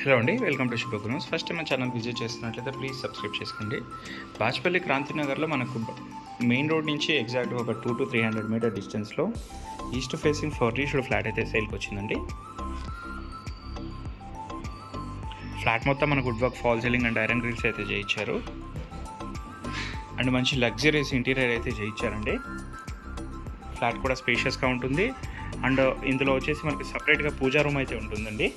Hello అండి, welcome to శుభగ్రూమ్స్. First time మన channel visit చేస్తున్నట్లయితే ప్లీజ్ సబ్స్క్రైబ్ చేసుకోండి. బాజ్పల్లి క్రాంతినగర్లో మనకు మెయిన్ రోడ్ నుంచి ఎగ్జాక్ట్ ఒక 200 to 300 మీటర్ డిస్టెన్స్లో ఈస్ట్ ఫేసింగ్ ఫర్నిష్డ్ ఫ్లాట్ అయితే సేల్కి వచ్చిందండి. ఫ్లాట్ మొత్తం మనకు wood work, fall ceiling and iron grills అయితే చేయించారు. అండ్ మంచి లగ్జరీస్ ఇంటీరియర్ అయితే చేయించారండి. ఫ్లాట్ కూడా స్పేషియస్గా ఉంటుంది. అండ్ ఇందులో వచ్చేసి మనకి సపరేట్గా పూజా రూమ్ అయితే ఉంటుందండి.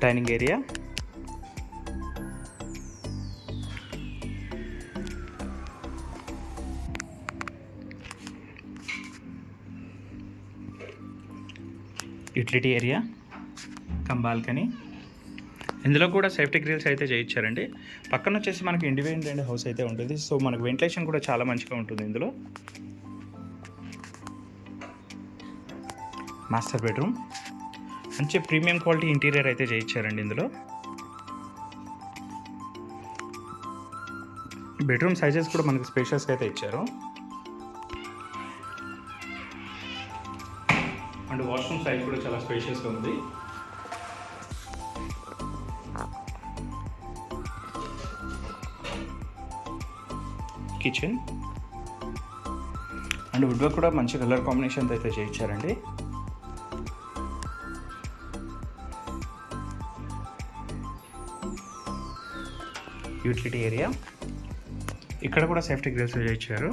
Dining area, utility area, come balcony. ఇందులో కూడా సేఫ్టీ గ్రిల్స్ అయితే చేయించారండి. పక్కన వచ్చేసి మనకి ఇండిపెండెంట్ హౌస్ అయితే ఉంటుంది. సో మనకు వెంటిలేషన్ కూడా చాలా మంచిగా ఉంటుంది. ఇందులో మాస్టర్ బెడ్రూమ్, మంచి ప్రీమియం క్వాలిటీ ఇంటీరియర్ అయితే చేయించారండి. ఇందులో బెడ్రూమ్ సైజెస్ కూడా మనకి స్పేషియస్గా అయితే ఇచ్చారు. అండ్ వాష్రూమ్ సైజ్ కూడా చాలా స్పేషియస్గా ఉంది. కిచెన్ అండ్ వుడ్ వర్క్ కూడా మంచి కలర్ కాంబినేషన్ అయితే చేయించారండి. యూటిలిటీ ఏరియా, ఇక్కడ కూడా సేఫ్టీ గ్రిల్స్ చేయించారు.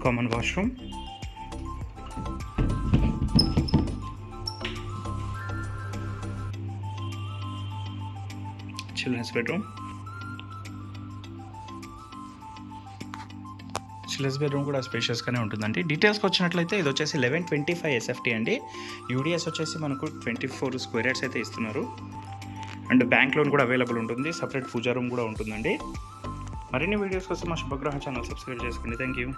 Common washroom, children's bedroom. Children's bedroom కూడా స్పేషియస్గానే ఉంటుందండి. డీటెయిల్స్కి వచ్చినట్లయితే ఇది వచ్చేసి 1125 SFT అండి. యూడిఎస్ వచ్చేసి మనకు 24 స్క్వేర్ యార్డ్స్ అయితే ఇస్తున్నారు. అండ్ బ్యాంక్ లోన్ కూడా అవైలబుల్ ఉంటుంది. సపరేట్ పూజా రూమ్ కూడా ఉంటుందండి. మరిన్ని వీడియోస్ కోసం మా శుభగ్రహ ఛానల్ సబ్స్క్రైబ్ చేసుకోండి. Thank you.